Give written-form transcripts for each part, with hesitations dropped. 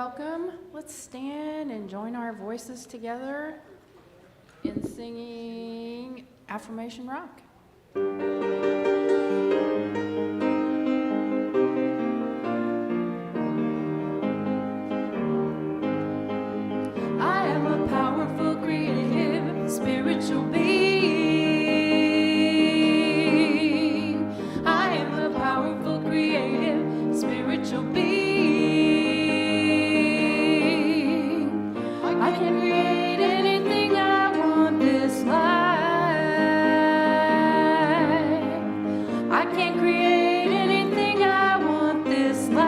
welcome. Let's stand and join our voices together in singing Affirmation Rock. I am a powerful, creative, spiritual being. I am a powerful, creative, spiritual being. I can create anything I want this life. I can create anything I want this life.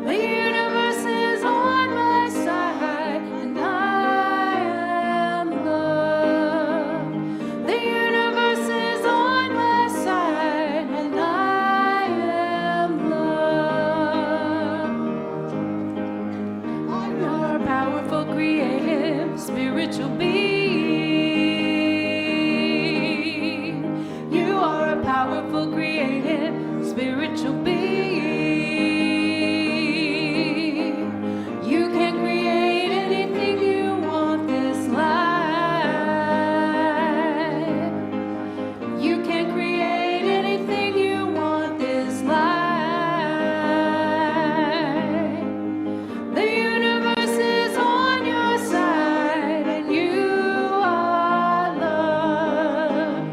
The universe is on my side, and I am love. The universe is on my side, and I am love. You are a powerful, creative, spiritual being. You are a powerful, creative, spiritual being. You can create anything you want this life. You can create anything you want this life. The universe is on your side, and you are love.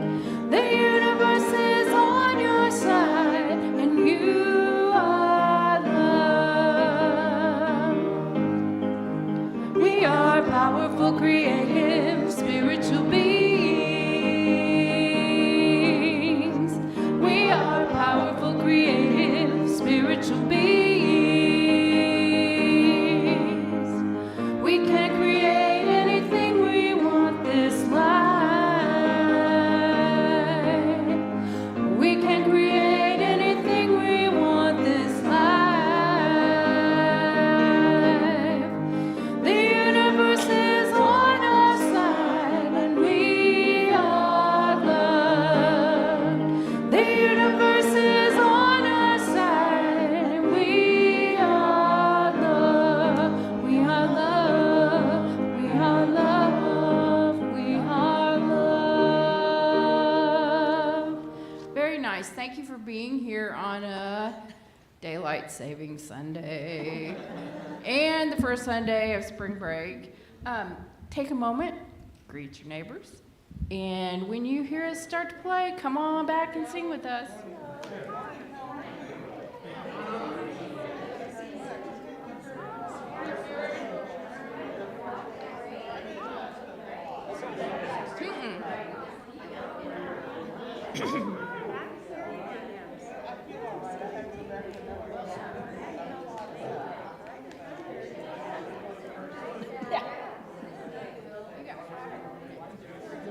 The universe is on your side, and you are love. We are powerful, creative, spiritual beings. We are powerful, creative, spiritual beings. We can create anything we want this life. We can create anything we want this life. The universe is on our side, and we are love. The universe is on our side, and we are love. We are love. We are love. We are love. Very nice. Thank you for being here on a Daylight Saving Sunday and the first Sunday of spring break. Take a moment, greet your neighbors, and when you hear us start to play, come on back and sing with us.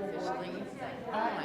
Officially on.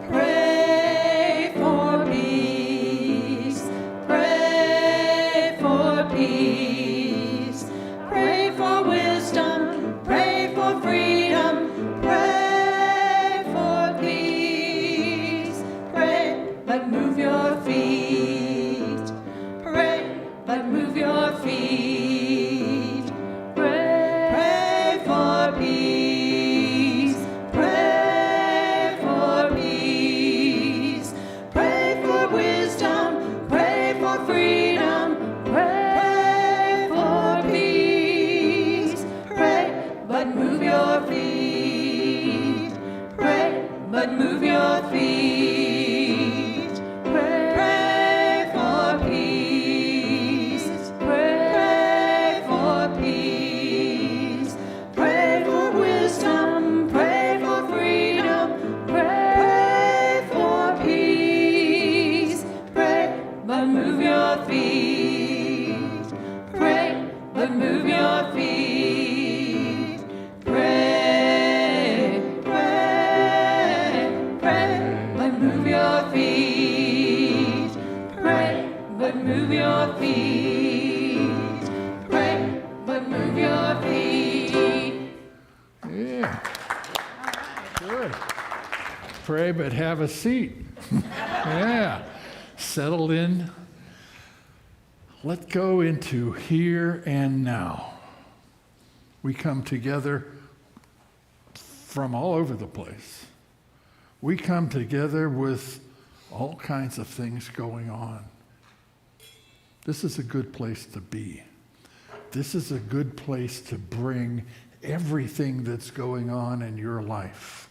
Pray for peace. Pray for peace. Pray for wisdom. Pray for freedom. Pray for peace. Pray, but move your feet. Pray, but move your feet. Pray for peace. Pray for peace. Pray for wisdom. Pray for freedom. Pray for peace. Pray, but move your feet. Pray, but move your feet. Pray for peace. Pray for peace. Pray for wisdom. Pray for freedom. Pray for peace. Pray, but move your feet. Pray, but move your feet. Pray, pray, pray, but move your feet. pray, but have a seat. Yeah. Settle in. Let's go into here and now. We come together from all over the place. We come together with all kinds of things going on. This is a good place to be. This is a good place to bring everything that's going on in your life.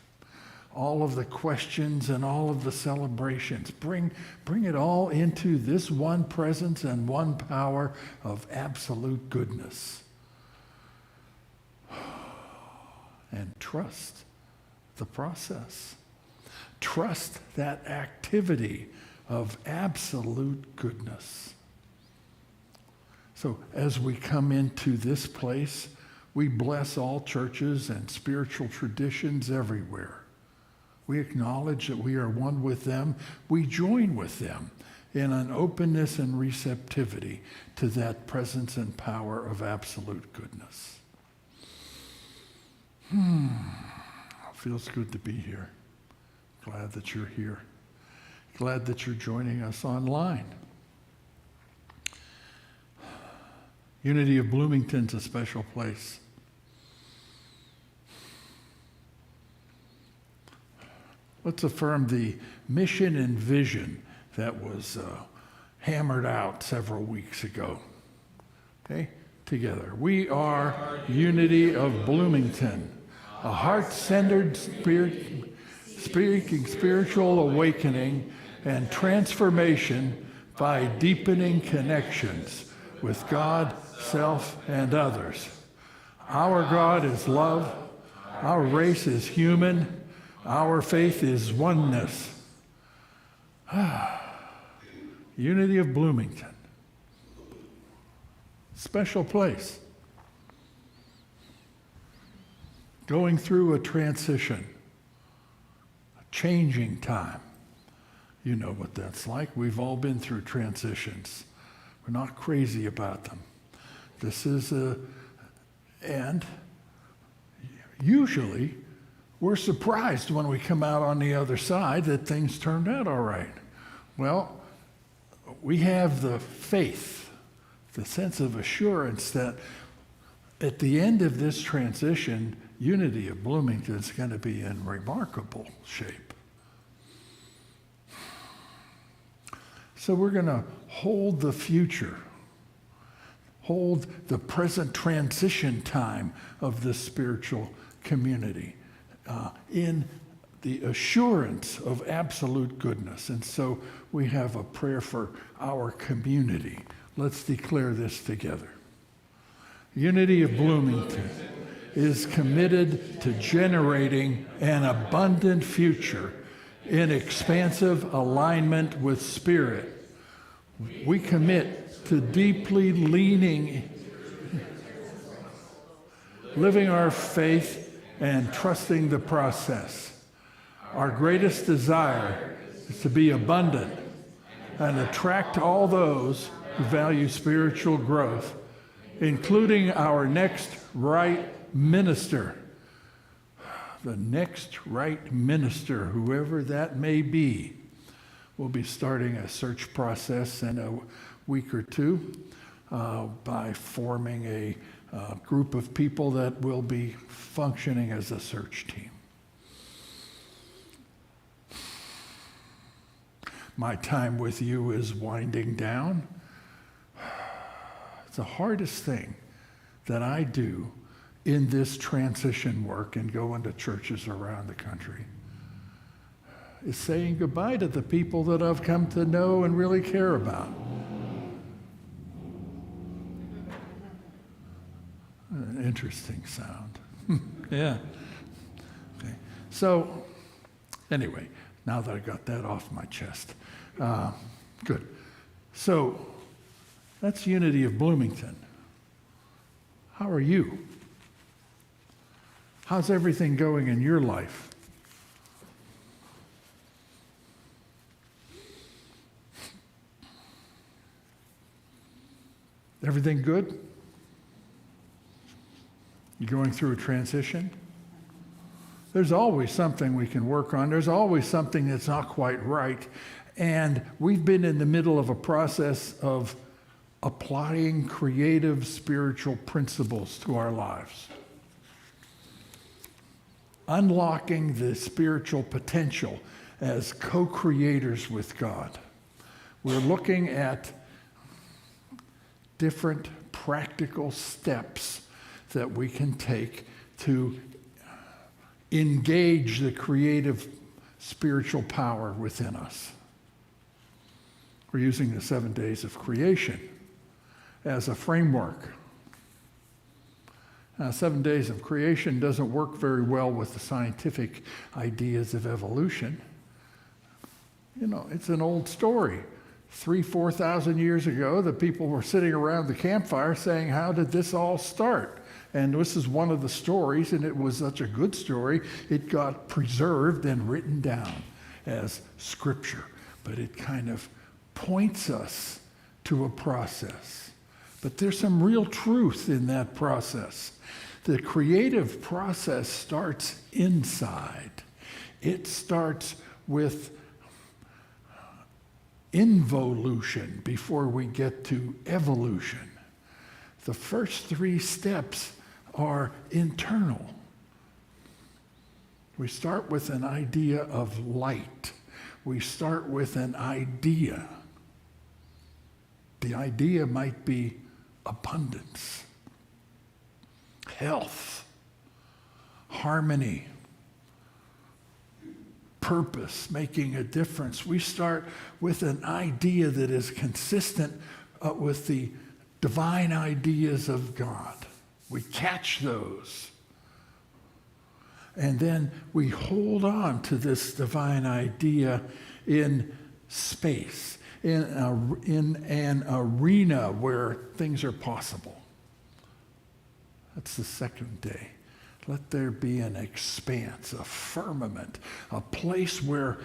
All of the questions and all of the celebrations. Bring it all into this one presence and one power of absolute goodness. And trust the process. Trust that activity of absolute goodness. So as we come into this place, we bless all churches and spiritual traditions everywhere. We acknowledge that we are one with them. We join with them in an openness and receptivity to that presence and power of absolute goodness. Feels good to be here. Glad that you're here. Glad that you're joining us online. Unity of Bloomington's a special place. Let's affirm the mission and vision that was hammered out several weeks ago. Okay? Together. We are Unity of Bloomington, a heart-centered spiritual awakening and transformation by deepening connections with God, self, and others. Our God is love. Our race is human. Our faith is oneness. Unity of Bloomington. Special place. Going through a transition, a changing time. You know what that's like. We've all been through transitions. We're not crazy about them. This is and usually we're surprised when we come out on the other side that things turned out all right. Well, we have the faith, the sense of assurance that at the end of this transition, Unity of Bloomington is going to be in remarkable shape. So we're going to hold the future, hold the present transition time of this spiritual community in the assurance of absolute goodness. And so we have a prayer for our community. Let's declare this together. Unity of Bloomington is committed to generating an abundant future in expansive alignment with Spirit. We commit to deeply living our faith and trusting the process. Our greatest desire is to be abundant and attract all those who value spiritual growth, including our next right minister. The next right minister, whoever that may be. We'll be starting a search process in a week or two by forming a group of people that will be functioning as a search team. My time with you is winding down. It's the hardest thing that I do in this transition work and go into churches around the country is saying goodbye to the people that I've come to know and really care about. An interesting sound. Yeah. Okay. So, anyway, now that I got that off my chest. Good. So, that's Unity of Bloomington. How are you? How's everything going in your life? Everything good? You going through a transition? There's always something we can work on. There's always something that's not quite right. And we've been in the middle of a process of applying creative spiritual principles to our lives. Unlocking the spiritual potential as co-creators with God. We're looking at different practical steps that we can take to engage the creative spiritual power within us. We're using the 7 days of creation as a framework. Now, 7 days of creation doesn't work very well with the scientific ideas of evolution. You know, it's an old story. 4,000 years ago, the people were sitting around the campfire saying, how did this all start? And this is one of the stories, and it was such a good story, it got preserved and written down as scripture. But it kind of points us to a process. But there's some real truth in that process. The creative process starts inside. It starts with involution before we get to evolution. The first 3 steps are internal. We start with an idea of light. We start with an idea. The idea might be abundance, health, harmony, purpose, making a difference. We start with an idea that is consistent with the divine ideas of God. We catch those. And then we hold on to this divine idea in space, in an arena where things are possible. That's the second day. Let there be an expanse, a firmament, a place where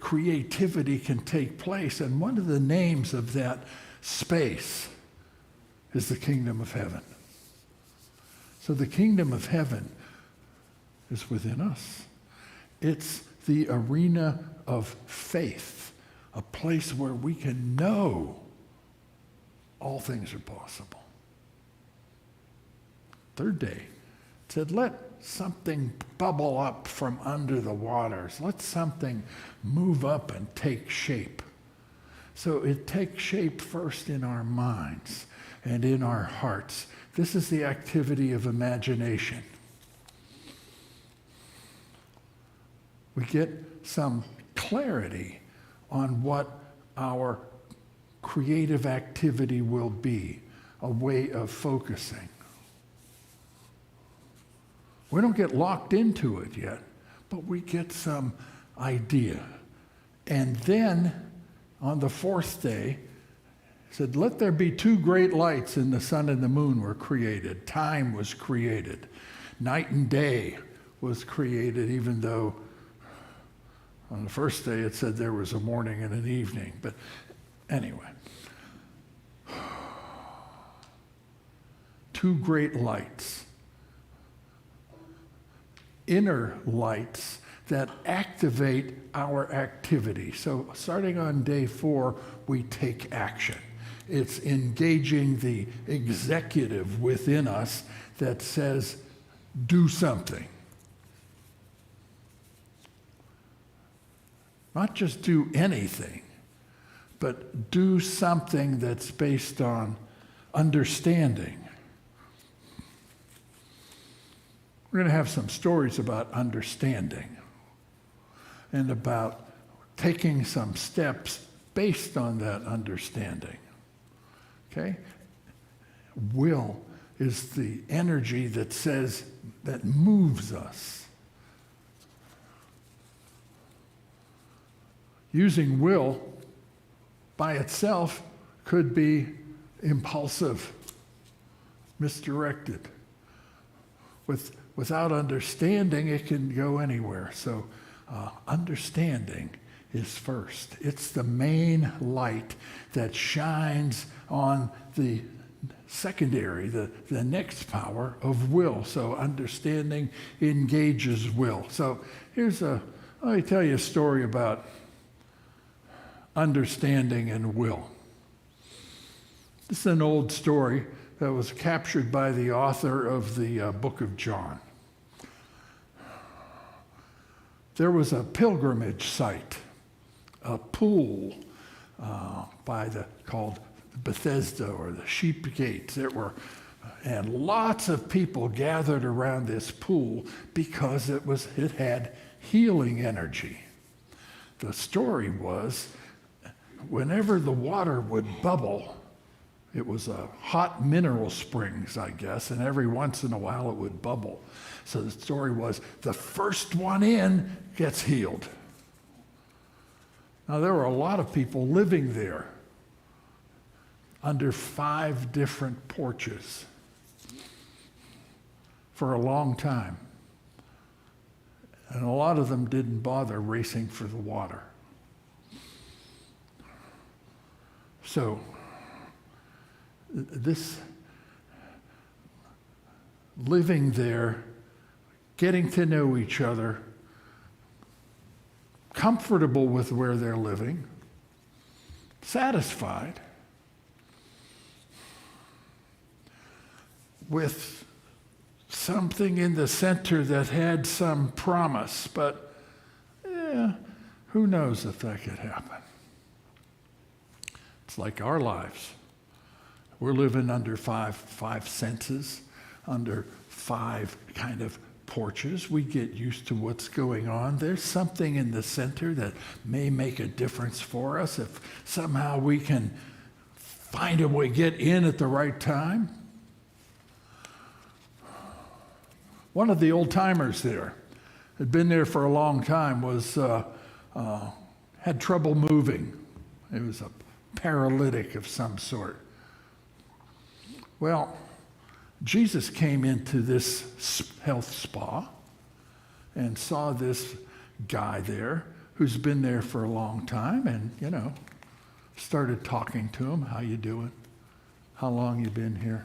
creativity can take place. And one of the names of that space is the kingdom of heaven. So the kingdom of heaven is within us. It's the arena of faith, a place where we can know all things are possible. Third day, it said, let something bubble up from under the waters. Let something move up and take shape. So it takes shape first in our minds and in our hearts. This is the activity of imagination. We get some clarity on what our creative activity will be, a way of focusing. We don't get locked into it yet, but we get some idea. And then on the 4th day, it said, let there be 2 great lights, and the sun and the moon were created. Time was created. Night and day was created, even though on the first day it said there was a morning and an evening. But anyway, 2 great lights. Inner lights that activate our activity. So starting on day 4, we take action. It's engaging the executive within us that says, do something. Not just do anything, but do something that's based on understanding. We're going to have some stories about understanding and about taking some steps based on that understanding. Okay? Will is the energy that says, that moves us. Using will by itself could be impulsive, misdirected. Without understanding, it can go anywhere. So understanding is first. It's the main light that shines on the secondary, the next power of will. So understanding engages will. So let me tell you a story about understanding and will. This is an old story that was captured by the author of the book of John. There was a pilgrimage site, a pool called Bethesda, or the Sheep Gates. And lots of people gathered around this pool because it had healing energy. The story was, whenever the water would bubble, it was a hot mineral springs, I guess, and every once in a while it would bubble. So the story was, the first one in gets healed. Now, there were a lot of people living there under 5 different porches for a long time. And a lot of them didn't bother racing for the water. So, this living there, getting to know each other, comfortable with where they're living, satisfied, with something in the center that had some promise, but who knows if that could happen. It's like our lives. We're living under five senses, under 5 kind of porches. We get used to what's going on. There's something in the center that may make a difference for us if somehow we can find a way, get in at the right time. One of the old timers there, had been there for a long time, had trouble moving. He was a paralytic of some sort. Well, Jesus came into this health spa and saw this guy there who's been there for a long time, and, started talking to him. How you doing? How long you been here?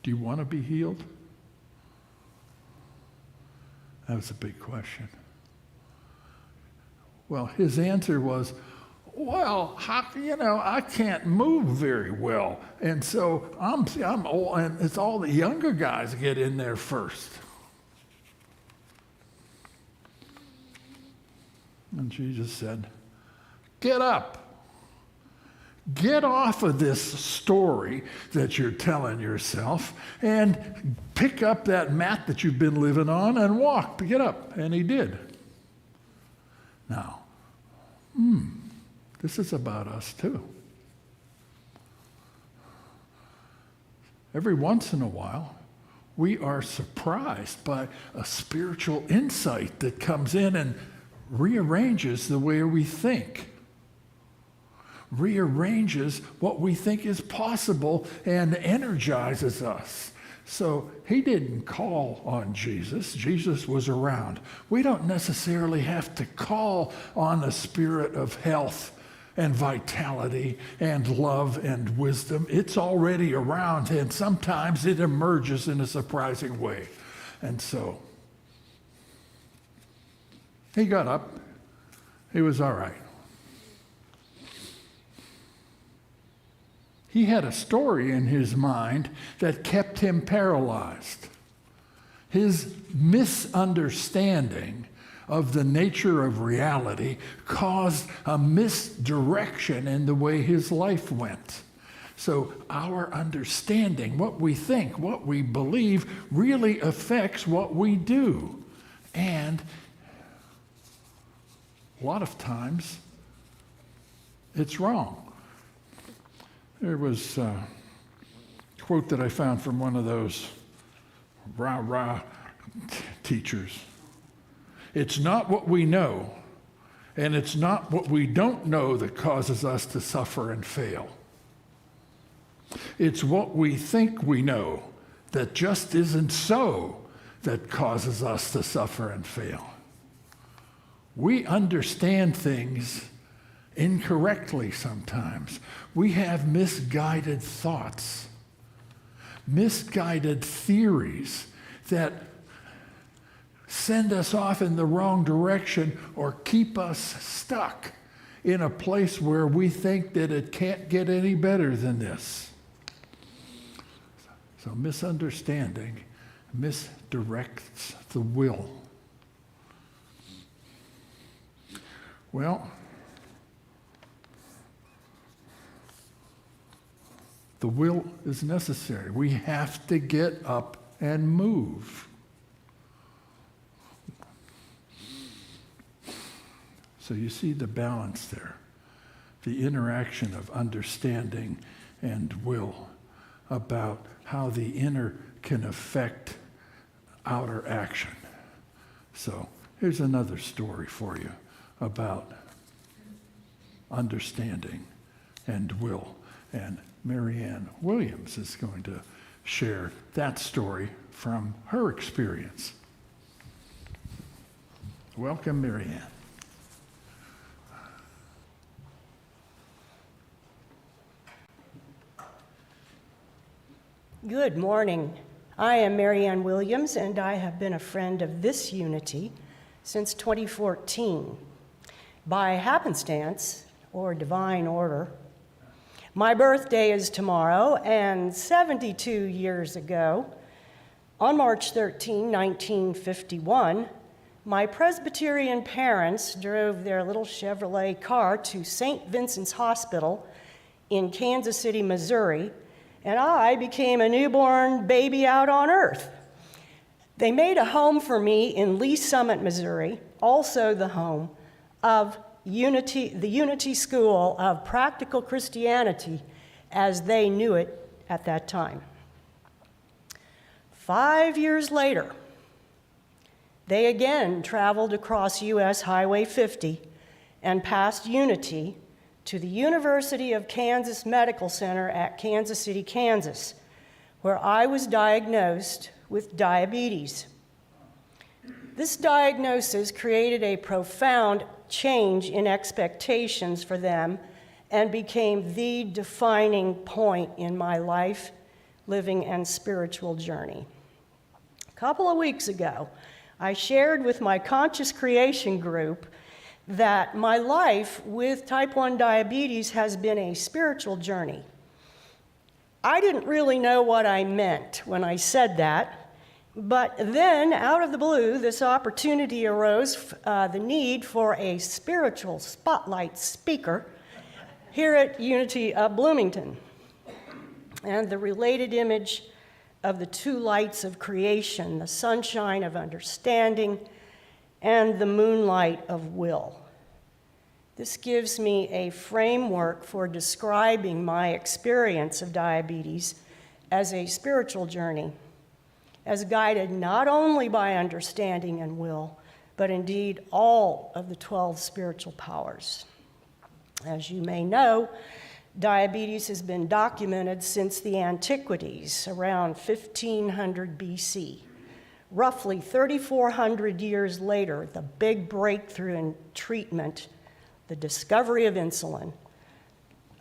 Do you want to be healed? That was a big question. Well, his answer was, well, I can't move very well, and so I'm old, and it's all the younger guys get in there first. And Jesus said, get up. Get off of this story that you're telling yourself and pick up that mat that you've been living on and walk. Get up. And he did. Now, this is about us too. Every once in a while, we are surprised by a spiritual insight that comes in and rearranges the way we think. Rearranges what we think is possible and energizes us. So he didn't call on Jesus. Jesus was around. We don't necessarily have to call on the spirit of health and vitality and love and wisdom. It's already around, and sometimes it emerges in a surprising way. And so he got up. He was all right. He had a story in his mind that kept him paralyzed. His misunderstanding of the nature of reality caused a misdirection in the way his life went. So our understanding, what we think, what we believe, really affects what we do. And a lot of times, it's wrong. There was a quote that I found from one of those rah-rah teachers. It's not what we know, and it's not what we don't know that causes us to suffer and fail. It's what we think we know that just isn't so that causes us to suffer and fail. We understand things incorrectly sometimes. We have misguided thoughts, misguided theories that send us off in the wrong direction or keep us stuck in a place where we think that it can't get any better than this. So misunderstanding misdirects the will. Well, the will is necessary. We have to get up and move. So you see the balance there, the interaction of understanding and will about how the inner can affect outer action. So here's another story for you about understanding and will. And Marianne Williams is going to share that story from her experience. Welcome, Marianne. Good morning. I am Marianne Williams, and I have been a friend of this unity since 2014. By happenstance, or divine order, my birthday is tomorrow, and 72 years ago, on March 13, 1951, my Presbyterian parents drove their little Chevrolet car to St. Vincent's Hospital in Kansas City, Missouri, and I became a newborn baby out on earth. They made a home for me in Lee Summit, Missouri, also the home of the Unity School of Practical Christianity as they knew it at that time. 5 years later, they again traveled across US Highway 50 and past Unity to the University of Kansas Medical Center at Kansas City, Kansas, where I was diagnosed with diabetes. This diagnosis created a profound change in expectations for them and became the defining point in my life, living, and spiritual journey. A couple of weeks ago, I shared with my Conscious Creation group that my life with type 1 diabetes has been a spiritual journey. I didn't really know what I meant when I said that, but then out of the blue, this opportunity arose, the need for a spiritual spotlight speaker here at Unity of Bloomington. And the related image of the two lights of creation, the sunshine of understanding and the moonlight of will. This gives me a framework for describing my experience of diabetes as a spiritual journey, as guided not only by understanding and will, but indeed all of the 12 spiritual powers. As you may know, diabetes has been documented since the antiquities, around 1500 BC. Roughly 3,400 years later, the big breakthrough in treatment, the discovery of insulin,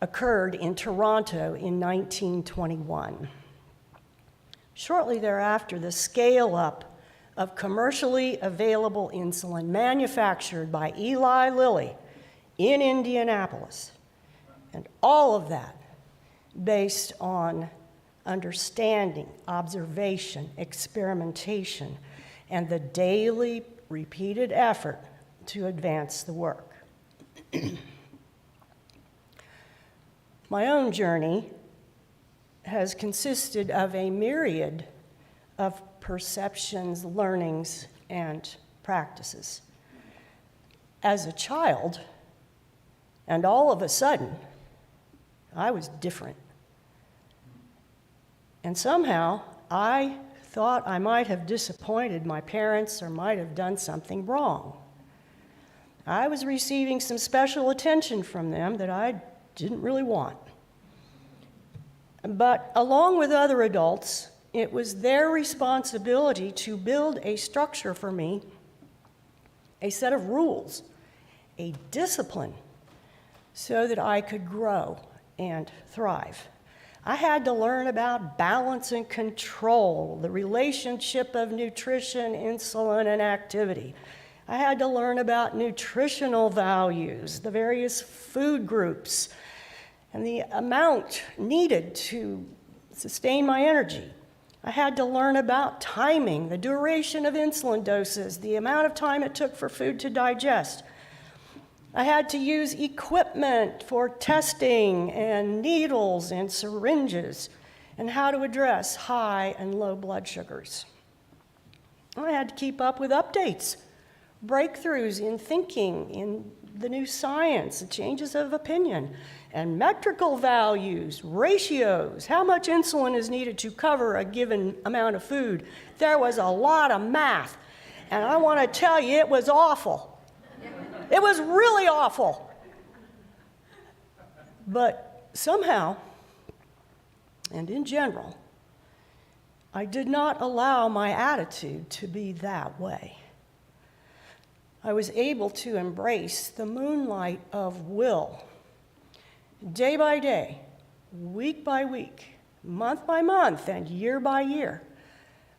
occurred in Toronto in 1921. Shortly thereafter, the scale-up of commercially available insulin manufactured by Eli Lilly in Indianapolis, and all of that based on understanding, observation, experimentation, and the daily repeated effort to advance the work. My own journey has consisted of a myriad of perceptions, learnings, and practices. As a child, and all of a sudden, I was different. And somehow, I thought I might have disappointed my parents or might have done something wrong. I was receiving some special attention from them that I didn't really want. But along with other adults, it was their responsibility to build a structure for me, a set of rules, a discipline so that I could grow and thrive. I had to learn about balance and control, the relationship of nutrition, insulin, and activity. I had to learn about nutritional values, the various food groups, and the amount needed to sustain my energy. I had to learn about timing, the duration of insulin doses, the amount of time it took for food to digest. I had to use equipment for testing and needles and syringes and how to address high and low blood sugars. I had to keep up with updates, breakthroughs in thinking, in the new science, the changes of opinion, and metrical values, ratios, how much insulin is needed to cover a given amount of food. There was a lot of math, and I want to tell you, it was awful. It was really awful. But somehow, and in general, I did not allow my attitude to be that way. I was able to embrace the moonlight of will. Day by day, week by week, month by month, and year by year,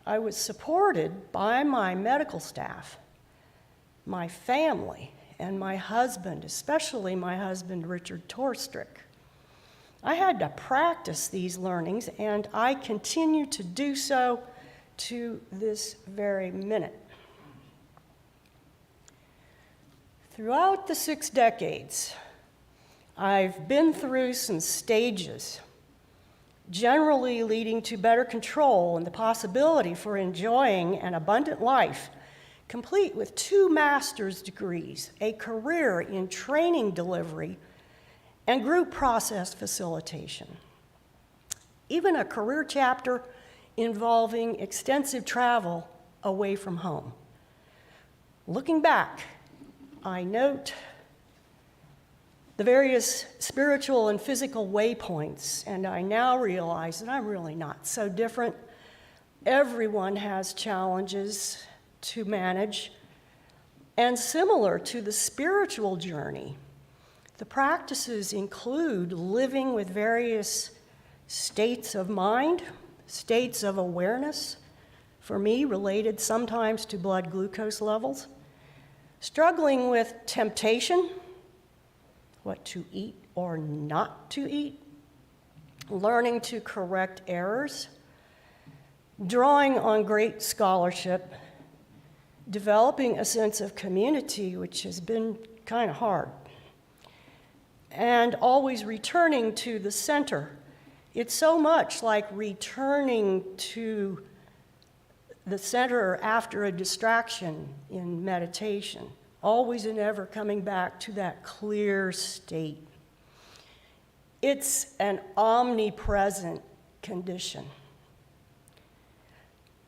I was supported by my medical staff, my family, and my husband, especially my husband, Richard Torstrick. I had to practice these learnings, and I continue to do so to this very minute. Throughout the 6 decades, I've been through some stages, generally leading to better control and the possibility for enjoying an abundant life, complete with 2 master's degrees, a career in training delivery, and group process facilitation. Even a career chapter involving extensive travel away from home. Looking back, I note the various spiritual and physical waypoints, and I now realize that I'm really not so different. Everyone has challenges to manage, and similar to the spiritual journey, the practices include living with various states of mind, states of awareness, for me related sometimes to blood glucose levels, struggling with temptation, what to eat or not to eat, learning to correct errors, drawing on great scholarship, developing a sense of community, which has been kind of hard, and always returning to the center. It's so much like returning to the center after a distraction in meditation, always and ever coming back to that clear state. It's an omnipresent condition.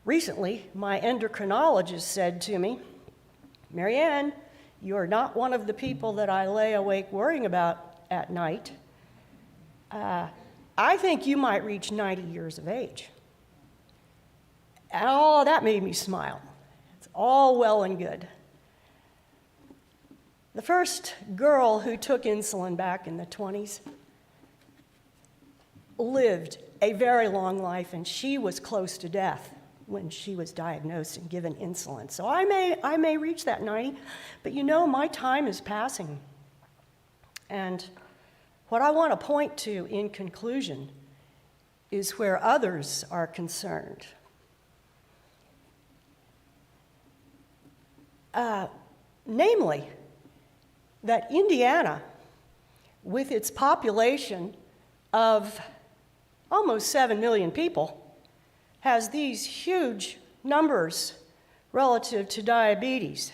Recently, my endocrinologist said to me, "Marianne, you are not one of the people that I lay awake worrying about at night. I think you might reach 90 years of age." Oh, that made me smile. It's all well and good. The first girl who took insulin back in the 20s lived a very long life, and she was close to death when she was diagnosed and given insulin. So I may reach that 90, but you know, my time is passing. And what I want to point to in conclusion is where others are concerned. Namely, that Indiana, with its population of almost 7 million people, has these huge numbers relative to diabetes.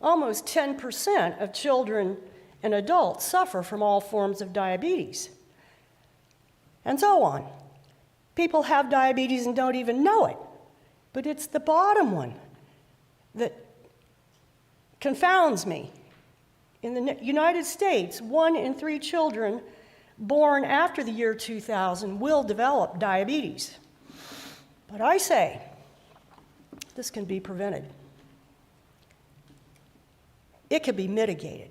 Almost 10% of children and adults suffer from all forms of diabetes, and so on. People have diabetes and don't even know it, but it's the bottom one that confounds me. In the United States, 1 in 3 children born after the year 2000 will develop diabetes. But I say, this can be prevented. It can be mitigated.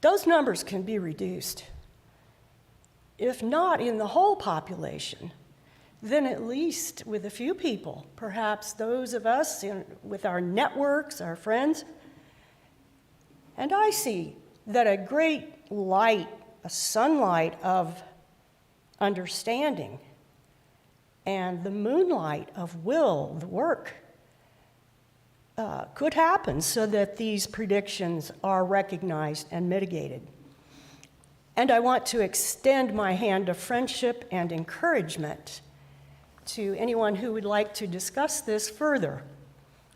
those numbers can be reduced. If not in the whole population, then at least with a few people, perhaps those of us with our networks, our friends. And I see that a great light, a sunlight of understanding, and the moonlight of will, the work, could happen so that these predictions are recognized and mitigated. And I want to extend my hand of friendship and encouragement to anyone who would like to discuss this further.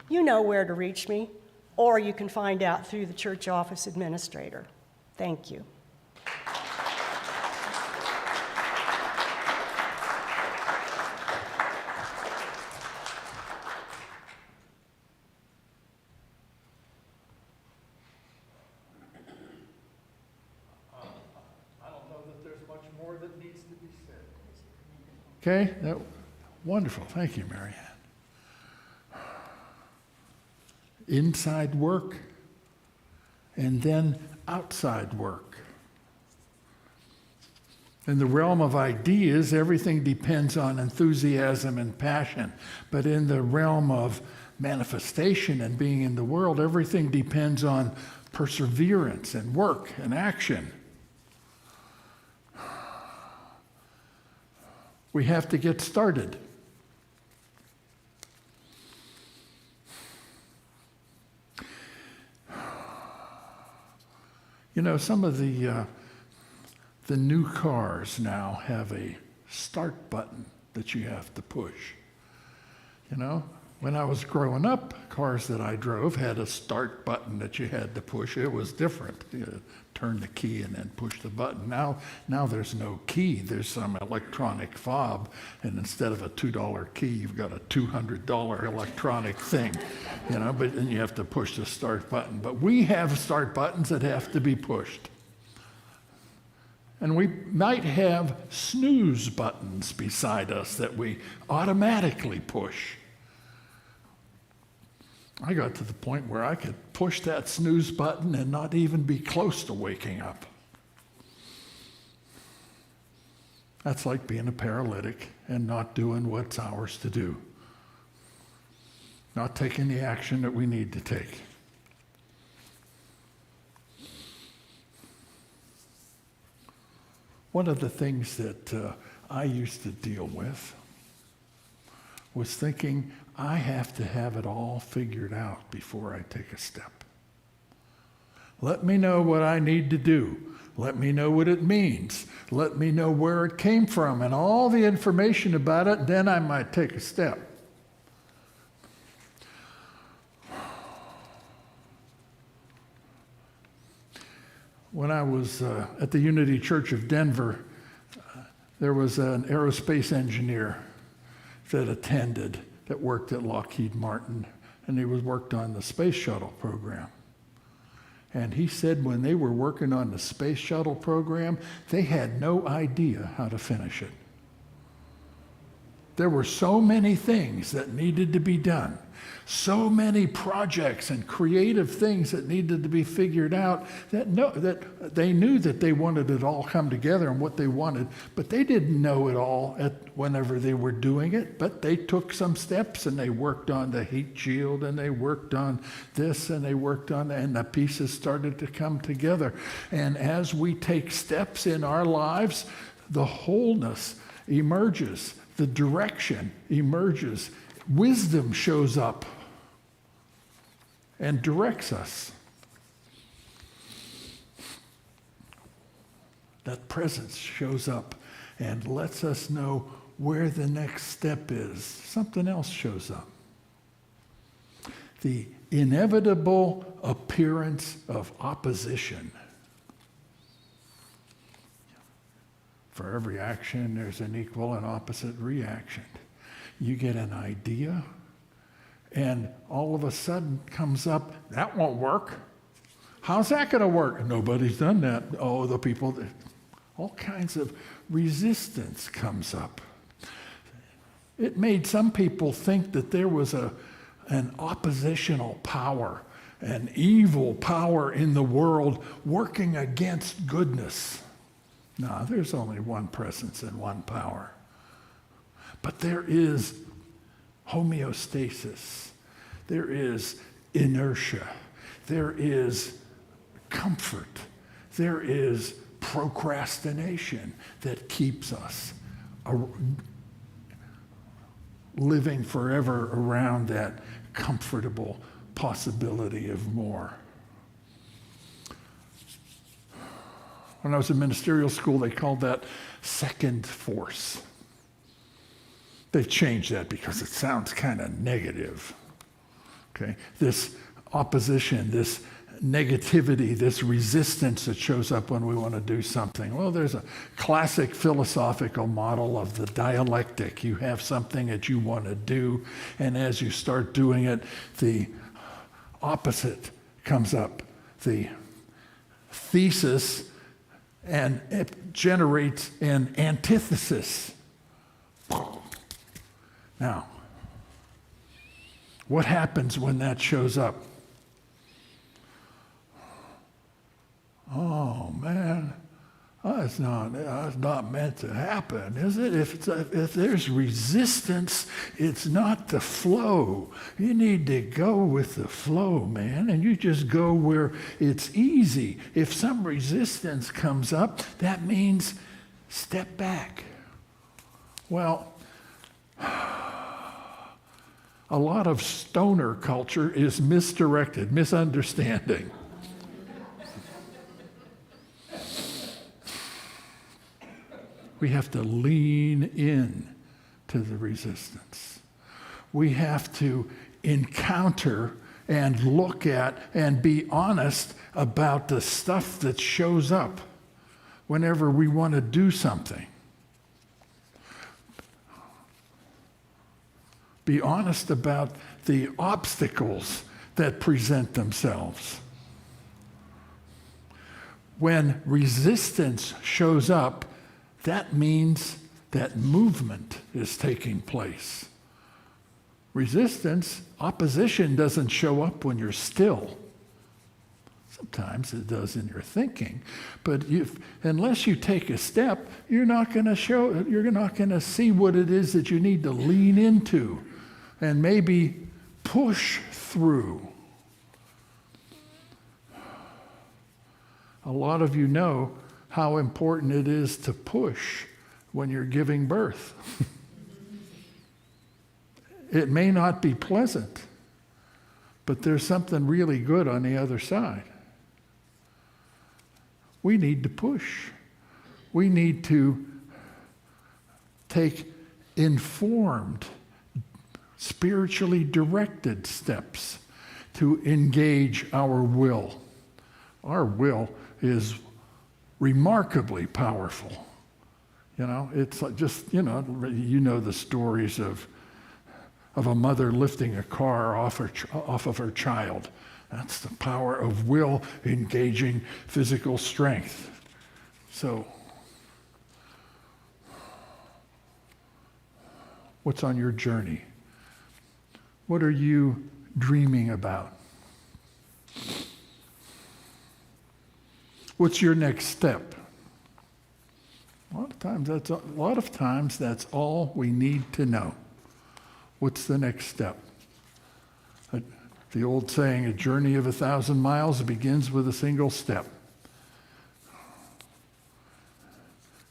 You know where to reach me, or you can find out through the church office administrator. Thank you. Okay, wonderful. Thank you, Mary Ann. Inside work and then outside work. In the realm of ideas, everything depends on enthusiasm and passion. But in the realm of manifestation and being in the world, everything depends on perseverance and work and action. We have to get started. You know, some of the new cars now have a start button that you have to push. You know, when I was growing up, cars that I drove had a start button that you had to push. It was different. You turn the key and then push the button. Now there's no key. There's some electronic fob, and instead of a $2 key, you've got a $200 electronic thing. You know, but then you have to push the start button. But we have start buttons that have to be pushed. And we might have snooze buttons beside us that we automatically push. I got to the point where I could push that snooze button and not even be close to waking up. That's like being a paralytic and not doing what's ours to do. Not taking the action that we need to take. One of the things that I used to deal with was thinking, I have to have it all figured out before I take a step. Let me know what I need to do. Let me know what it means. Let me know where it came from and all the information about it, then I might take a step. When I was at the Unity Church of Denver, there was an aerospace engineer that attended that worked at Lockheed Martin, and he worked on the space shuttle program. And he said when they were working on the space shuttle program, they had no idea how to finish it. There were so many things that needed to be done, so many projects and creative things that needed to be figured out that they knew that they wanted it all come together and what they wanted, but they didn't know it all whenever they were doing it. But they took some steps and they worked on the heat shield and they worked on this and they worked on that, and the pieces started to come together. And as we take steps in our lives, the wholeness emerges. The direction emerges. Wisdom shows up and directs us. That presence shows up and lets us know where the next step is. Something else shows up. The inevitable appearance of opposition. For every action, there's an equal and opposite reaction. You get an idea, and all of a sudden comes up, that won't work. How's that going to work? Nobody's done that. Oh, the people, all kinds of resistance comes up. It made some people think that there was an oppositional power an evil power in the world working against goodness. No, there's only one presence and one power. But there is homeostasis. There is inertia. There is comfort. There is procrastination that keeps us living forever around that comfortable possibility of more. When I was in ministerial school, they called that second force. They've changed that because it sounds kind of negative. Okay? This opposition, this negativity, this resistance that shows up when we want to do something. Well, there's a classic philosophical model of the dialectic. You have something that you want to do, and as you start doing it, the opposite comes up. The thesis, and it generates an antithesis. Now, what happens when that shows up? Oh man, that's not meant to happen, is it? If there's resistance, it's not the flow. You need to go with the flow, man, and you just go where it's easy. If some resistance comes up, that means step back. Well, a lot of stoner culture is misdirected, misunderstanding. We have to lean in to the resistance. We have to encounter and look at and be honest about the stuff that shows up whenever we want to do something. Be honest about the obstacles that present themselves. When resistance shows up, that means that movement is taking place. Resistance, opposition doesn't show up when you're still. Sometimes it does in your thinking, but unless you take a step, you're not going to see what it is that you need to lean into and maybe push through. A lot of you know how important it is to push when you're giving birth. It may not be pleasant, but there's something really good on the other side. We need to push. We need to take informed, spiritually directed steps to engage our will. Our will is remarkably powerful. You know, it's like just, you know the stories of a mother lifting a car off of her child. That's the power of will engaging physical strength. So, what's on your journey? What are you dreaming about? What's your next step? A lot of times that's all we need to know. What's the next step? The old saying, a journey of 1,000 miles begins with a single step.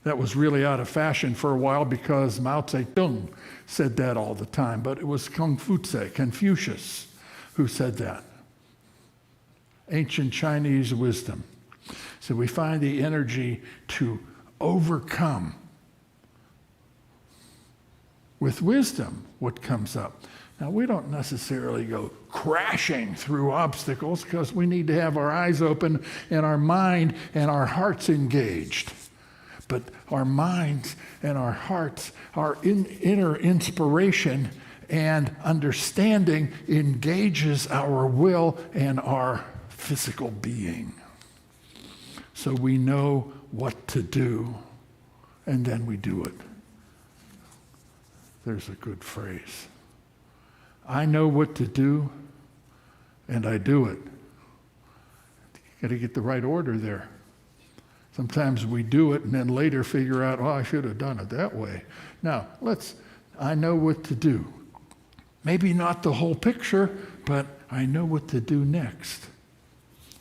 That was really out of fashion for a while because Mao Zedong said that all the time, but it was Confucius, who said that. Ancient Chinese wisdom. So we find the energy to overcome with wisdom what comes up. Now, we don't necessarily go crashing through obstacles because we need to have our eyes open and our mind and our hearts engaged. But our minds and our hearts, our inner inspiration and understanding engages our will and our physical being. So we know what to do, and then we do it. There's a good phrase. I know what to do, and I do it. Got to get the right order there. Sometimes we do it and then later figure out, oh, I should have done it that way. Now, I know what to do. Maybe not the whole picture, but I know what to do next.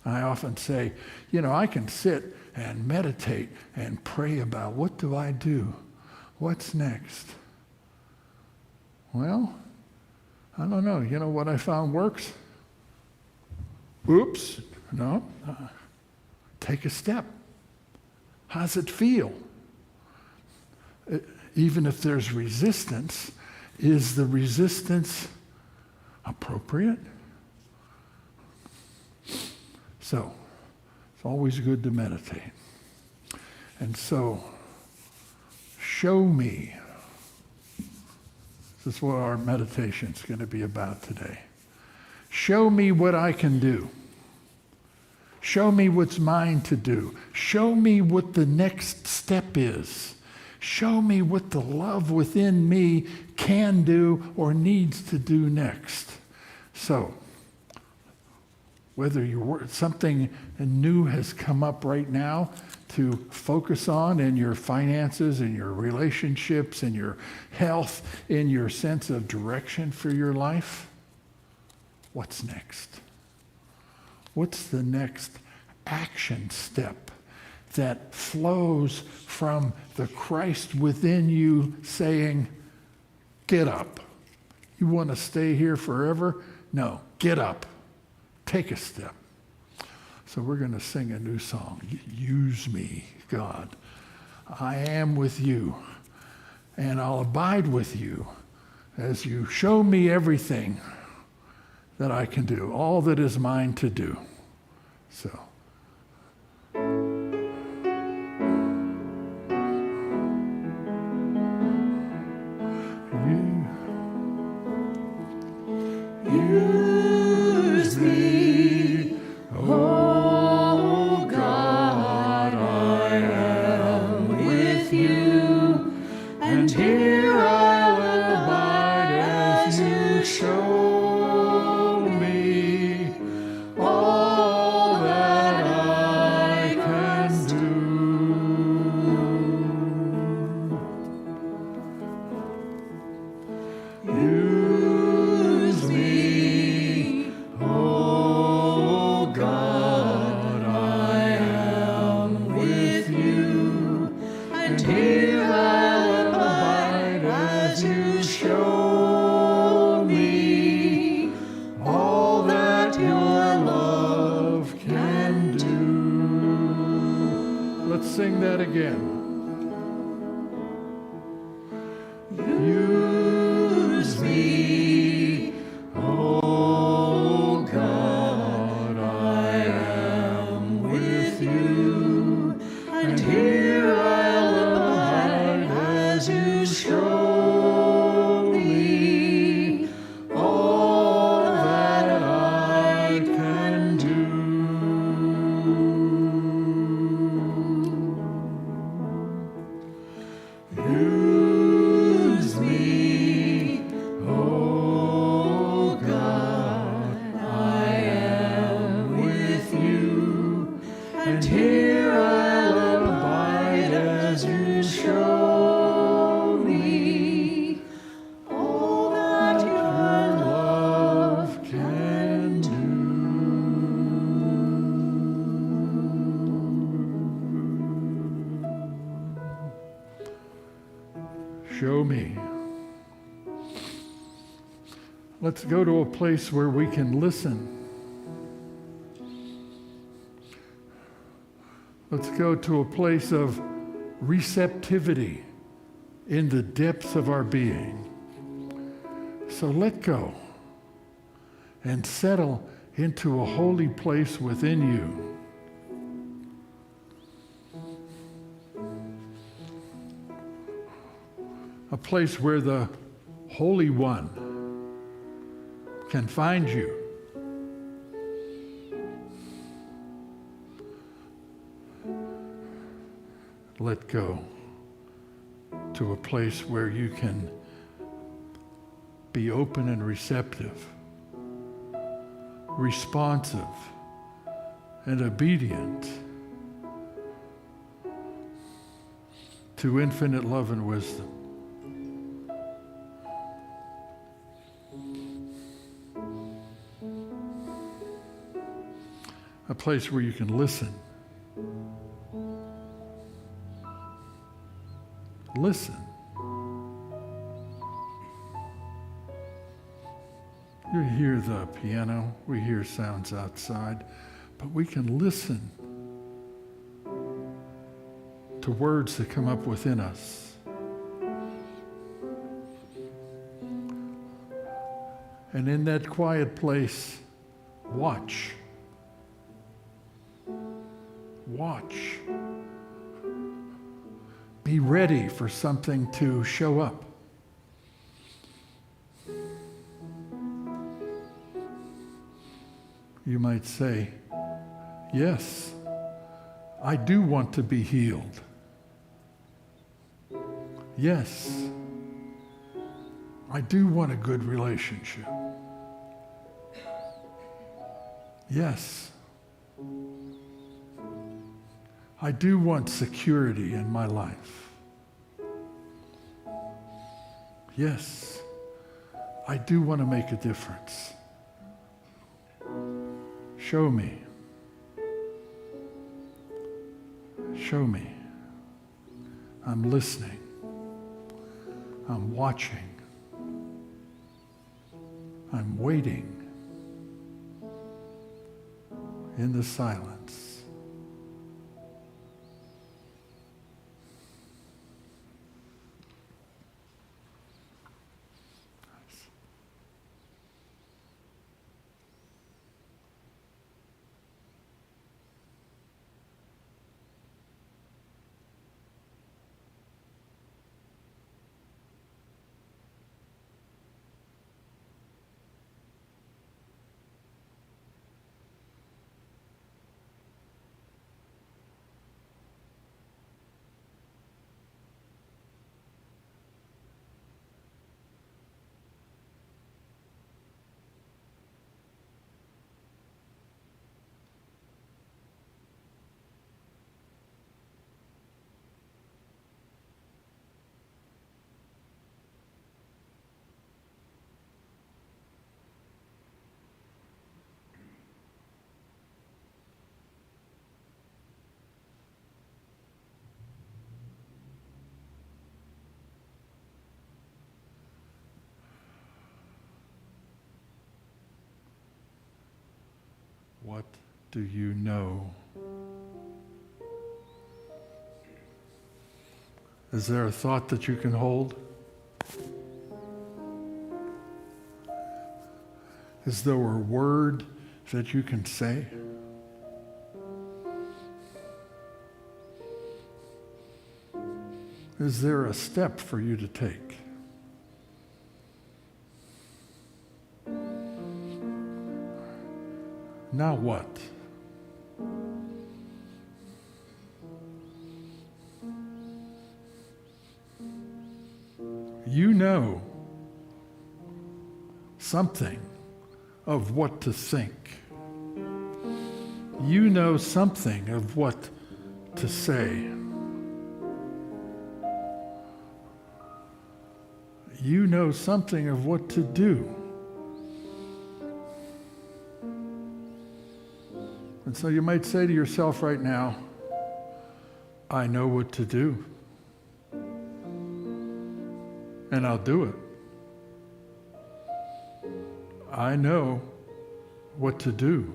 I often say, I can sit and meditate and pray about what do I do? What's next? Well, I don't know. You know what I found works? Oops, no. Take a step. How's it feel? Even if there's resistance, is the resistance appropriate? So, it's always good to meditate. And so, show me. This is what our meditation is going to be about today. Show me what I can do. Show me what's mine to do. Show me what the next step is. Show me what the love within me can do or needs to do next. So, whether something new has come up right now to focus on in your finances, in your relationships, in your health, in your sense of direction for your life, what's next? What's the next action step that flows from the Christ within you saying, get up. You want to stay here forever? No, get up. Take a step. So we're going to sing a new song. Use me, God. I am with you, and I'll abide with you as you show me everything that I can do, all that is mine to do. So. Use me, oh God, I am with you, and here I'll abide as you show me all that I can do. Use me, oh God, I am with you, and here I'll abide as you show me all that your love can do. Let's sing that again. Use me, oh God, I am with you, and here I'll abide as you show me all that I can do. Use me, oh God, I am with you, and here I'll abide as you show me all that your love can do. Show me. Let's go to a place where we can listen. Let's go to a place of receptivity in the depths of our being. So let go and settle into a holy place within you. A place where the Holy One can find you. Let go to a place where you can be open and receptive, responsive, and obedient to infinite love and wisdom. A place where you can listen. Listen. You hear the piano, we hear sounds outside, but we can listen to words that come up within us. And in that quiet place, watch. Watch. Be ready for something to show up. You might say, yes, I do want to be healed. Yes, I do want a good relationship. Yes, I do want security in my life. Yes, I do want to make a difference. Show me. Show me. I'm listening. I'm watching. I'm waiting in the silence. What do you know? Is there a thought that you can hold? Is there a word that you can say? Is there a step for you to take? Now what? You know something of what to think. You know something of what to say. You know something of what to do. And so you might say to yourself right now, I know what to do. And I'll do it. I know what to do.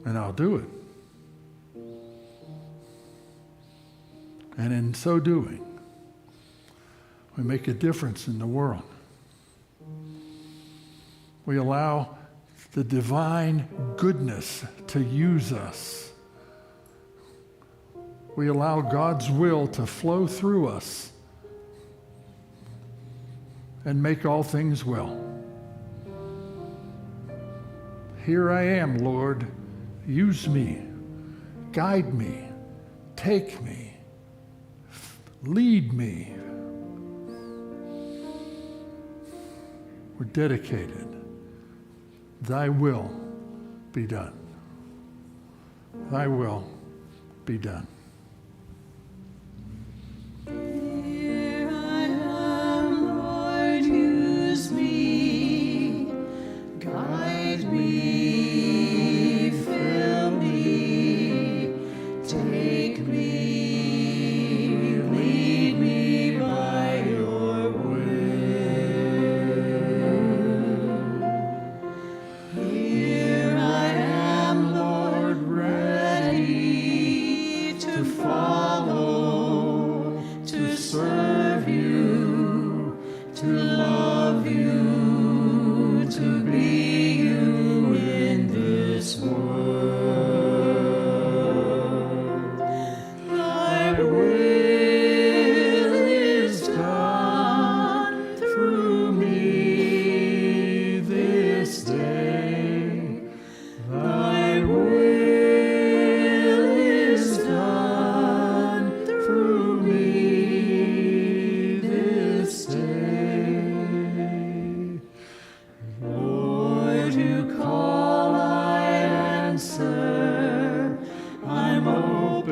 And I'll do it. And in so doing, we make a difference in the world. We allow the divine goodness to use us. We allow God's will to flow through us and make all things well. Here I am, Lord. Use me. Guide me. Take me. Lead me. We're dedicated. Thy will be done. thy will be done. Here I am, Lord, use me, guide me, fill me, take me, lead me by your will. Here I am, Lord, ready to follow, to serve you, to love you, to be you in this world. Thy will is done through me this day. Thy will is done through me this day. Lord, you call, I answer. I'm open,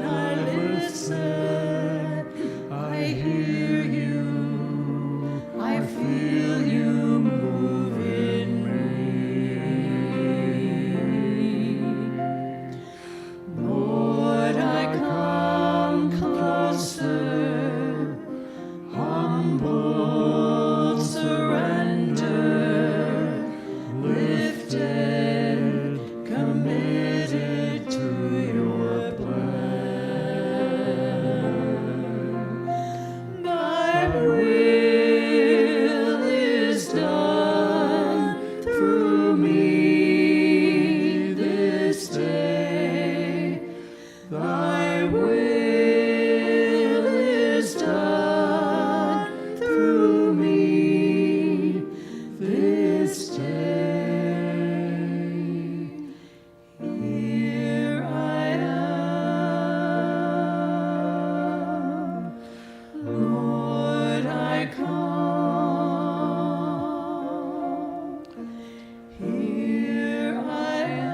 I listen. I hear you, I feel you move in me. Lord, I come closer, humble, surrender, lifted, committed to your plan. Thy will is done through me this day. Thy will is done through me this day. Here I am, Lord, I come. Here I am,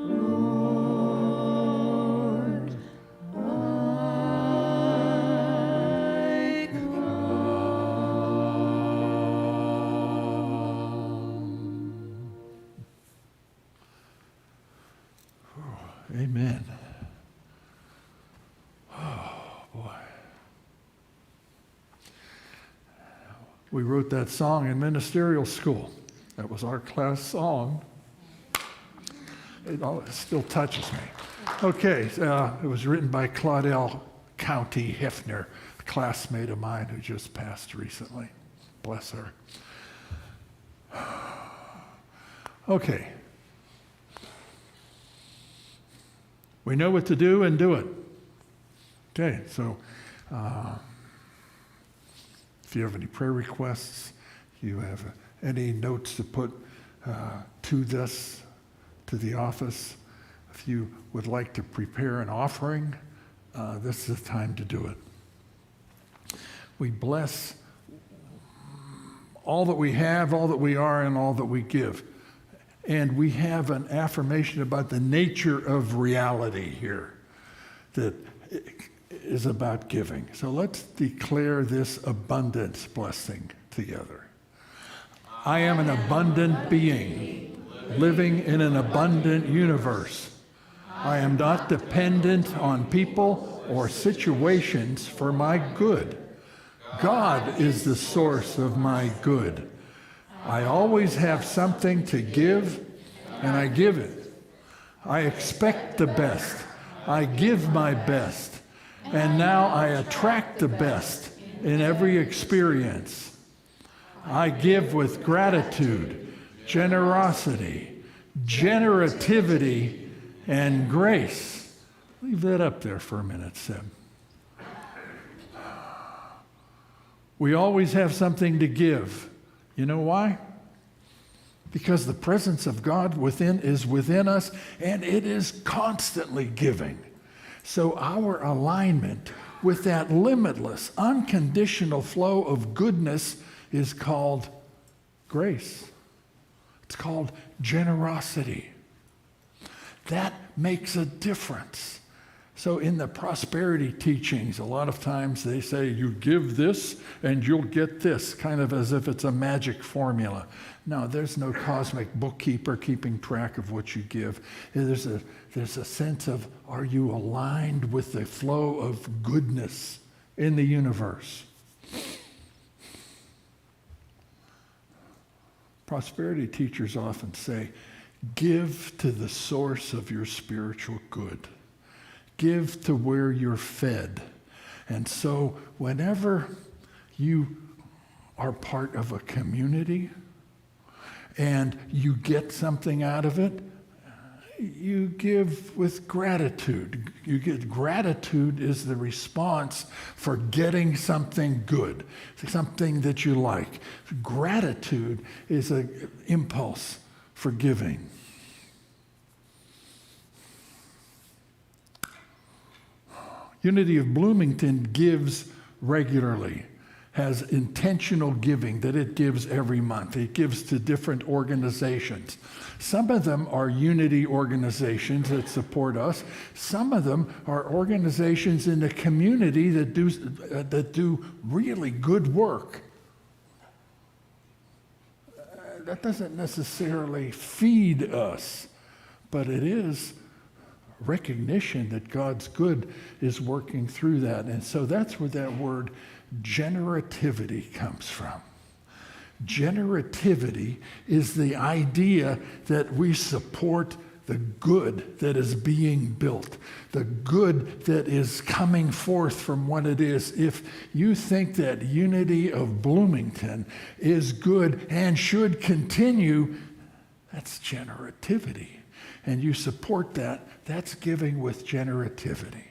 Lord, I Amen. Oh, boy. We wrote that song in ministerial school. That was our class song. It still touches me. Okay, it was written by Claudel County Hefner, a classmate of mine who just passed recently. Bless her. Okay. We know what to do and do it. Okay, so if you have any prayer requests, you have any notes to put to this, to the office, if you would like to prepare an offering, this is the time to do it. We bless all that we have, all that we are, and all that we give. And we have an affirmation about the nature of reality here that is about giving. So let's declare this abundance blessing together. I am an abundant being, living in an abundant universe. I am not dependent on people or situations for my good. God is the source of my good. I always have something to give, and I give it. I expect the best. I give my best. And now I attract the best in every experience. I give with gratitude, generosity, generativity, and grace. Leave that up there for a minute, Seb. We always have something to give. You know why? Because the presence of God is within us, and it is constantly giving. So our alignment with that limitless, unconditional flow of goodness is called grace. It's called generosity. That makes a difference. So in the prosperity teachings, a lot of times they say, you give this and you'll get this, kind of as if it's a magic formula. No, there's no cosmic bookkeeper keeping track of what you give. There's a sense of, are you aligned with the flow of goodness in the universe? Prosperity teachers often say, give to the source of your spiritual good. Give to where you're fed. And so whenever you are part of a community and you get something out of it, you give with gratitude. Gratitude is the response for getting something good, something that you like. Gratitude is an impulse for giving. Unity of Bloomington gives regularly, has intentional giving that it gives every month. It gives to different organizations. Some of them are unity organizations that support us. Some of them are organizations in the community that do really good work. That doesn't necessarily feed us, but it is recognition that God's good is working through that. And so that's where that word generativity comes from. Generativity is the idea that we support the good that is being built, the good that is coming forth from what it is. If you think that Unity of Bloomington is good and should continue, that's generativity. And you support that, that's giving with generativity.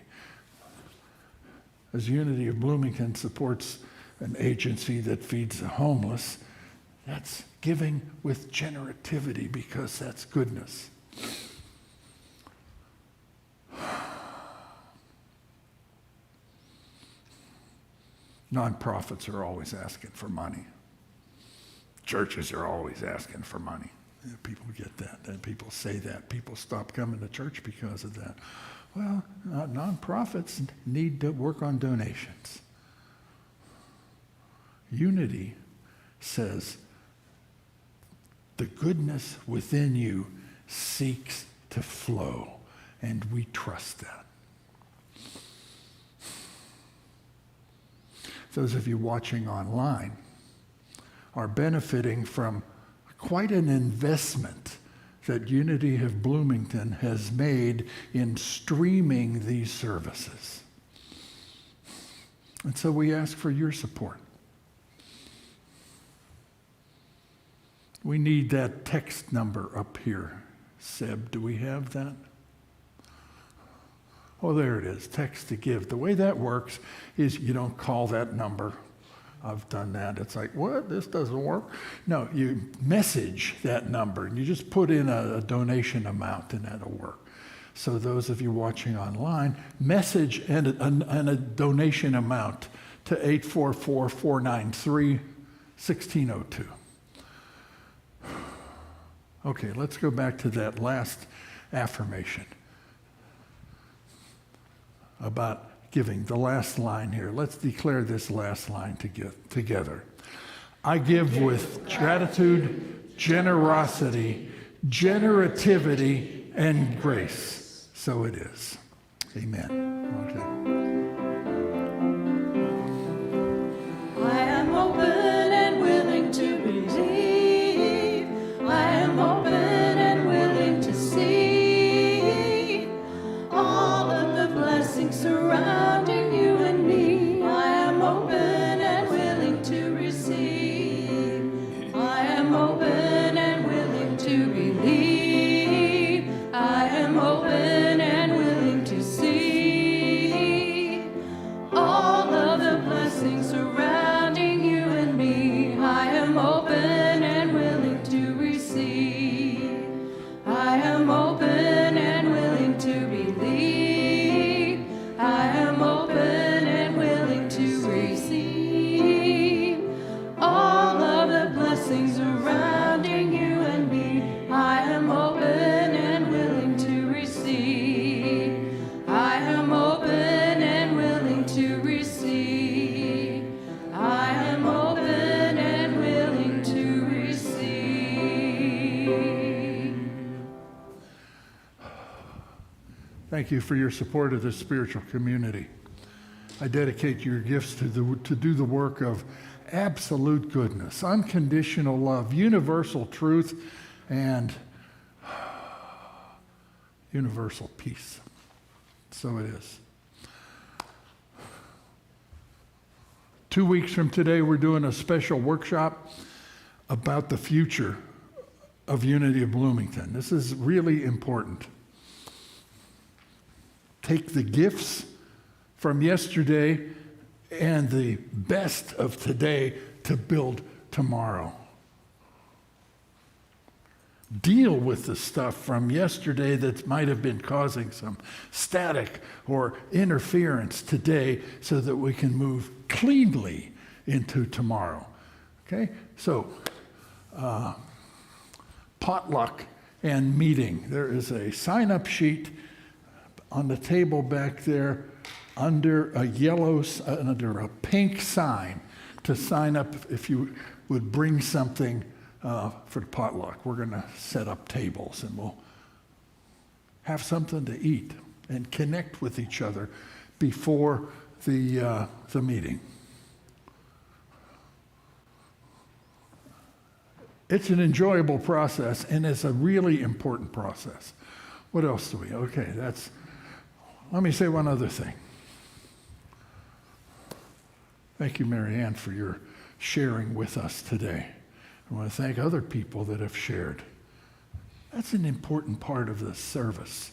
As Unity of Bloomington supports an agency that feeds the homeless, that's giving with generativity because that's goodness. Nonprofits are always asking for money. Churches are always asking for money. People get that, and people say that. People stop coming to church because of that. Well, nonprofits need to work on donations. Unity says the goodness within you seeks to flow, and we trust that. Those of you watching online are benefiting from quite an investment that Unity of Bloomington has made in streaming these services. And so we ask for your support. We need that text number up here. Seb, do we have that? Oh, there it is, text to give. The way that works is you don't call that number. I've done that. It's like, what? This doesn't work? No, you message that number, and you just put in a donation amount, and that'll work. So those of you watching online, message and a donation amount to 844-493-1602. Okay, let's go back to that last affirmation about giving, the last line here. Let's declare this last line together. I give with gratitude, generosity, generativity, and grace. So it is. Amen. Okay. I am open and willing to believe. I am open and willing to see all of the blessings surrounding you and me. I am open and willing to receive. I am open and willing to believe. I am open and willing to see Thank you for your support of this spiritual community. I dedicate your gifts to do the work of absolute goodness, unconditional love, universal truth, and universal peace. So it is. 2 weeks from today, we're doing a special workshop about the future of Unity of Bloomington. This is really important. Take the gifts from yesterday and the best of today to build tomorrow. Deal with the stuff from yesterday that might have been causing some static or interference today so that we can move cleanly into tomorrow. Okay? So, potluck and meeting. There is a sign-up sheet on the table back there under a pink sign to sign up if you would bring something for the potluck. We're going to set up tables and we'll have something to eat and connect with each other before the meeting. It's an enjoyable process and it's a really important process. What else do we? Okay, let me say one other thing. Thank you, Mary Ann, for your sharing with us today. I want to thank other people that have shared. That's an important part of the service,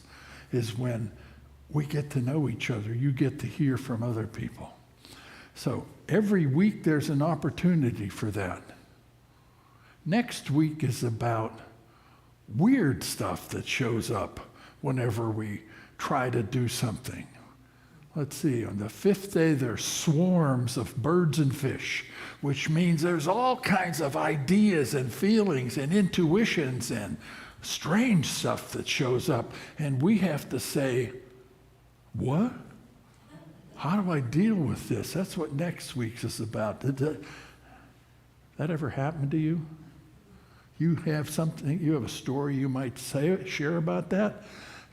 is when we get to know each other. You get to hear from other people. So every week there's an opportunity for that. Next week is about weird stuff that shows up whenever we try to do something. Let's see, on the 5th day, there's swarms of birds and fish, which means there's all kinds of ideas and feelings and intuitions and strange stuff that shows up. And we have to say, what? How do I deal with this? That's what next week's is about. Did that ever happen to you? You have something, you have a story you might share about that?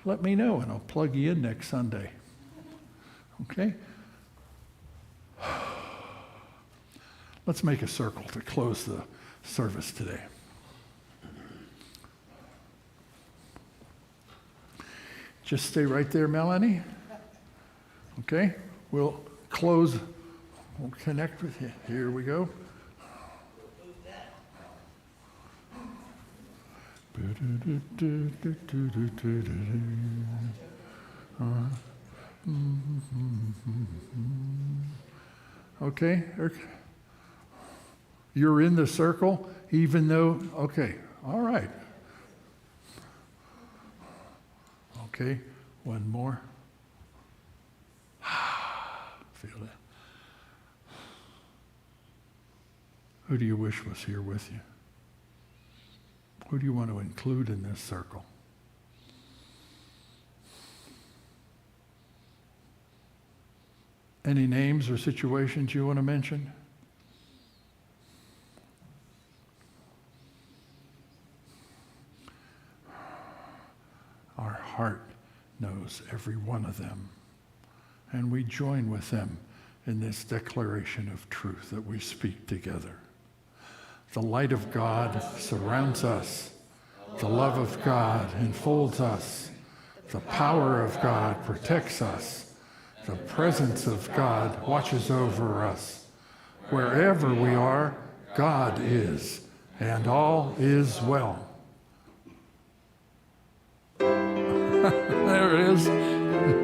Let me know and I'll plug you in next Sunday. Okay? Let's make a circle to close the service today. Just stay right there, Melanie. Okay? We'll close, we'll connect with you. Here we go. Okay, you're in the circle, even though, okay, all right. Okay, one more. Feel it. Who do you wish was here with you? Who do you want to include in this circle? Any names or situations you want to mention? Our heart knows every one of them, and we join with them in this declaration of truth that we speak together. The light of God surrounds us. The love of God enfolds us. The power of God protects us. The presence of God watches over us. Wherever we are, God is, and all is well. There it is. Created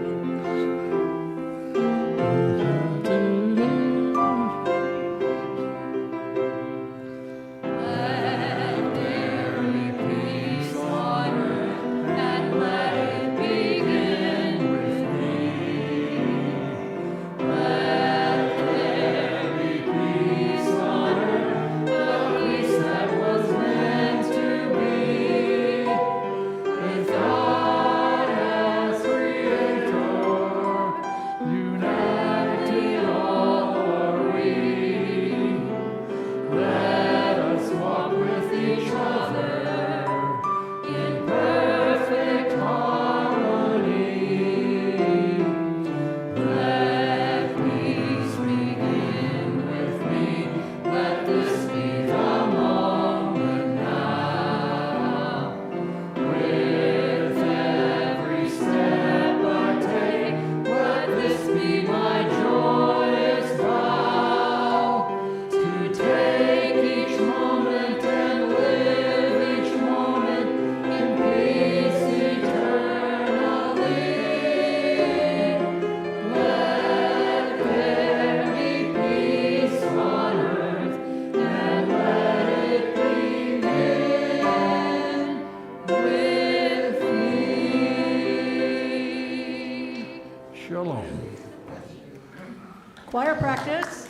Choir practice.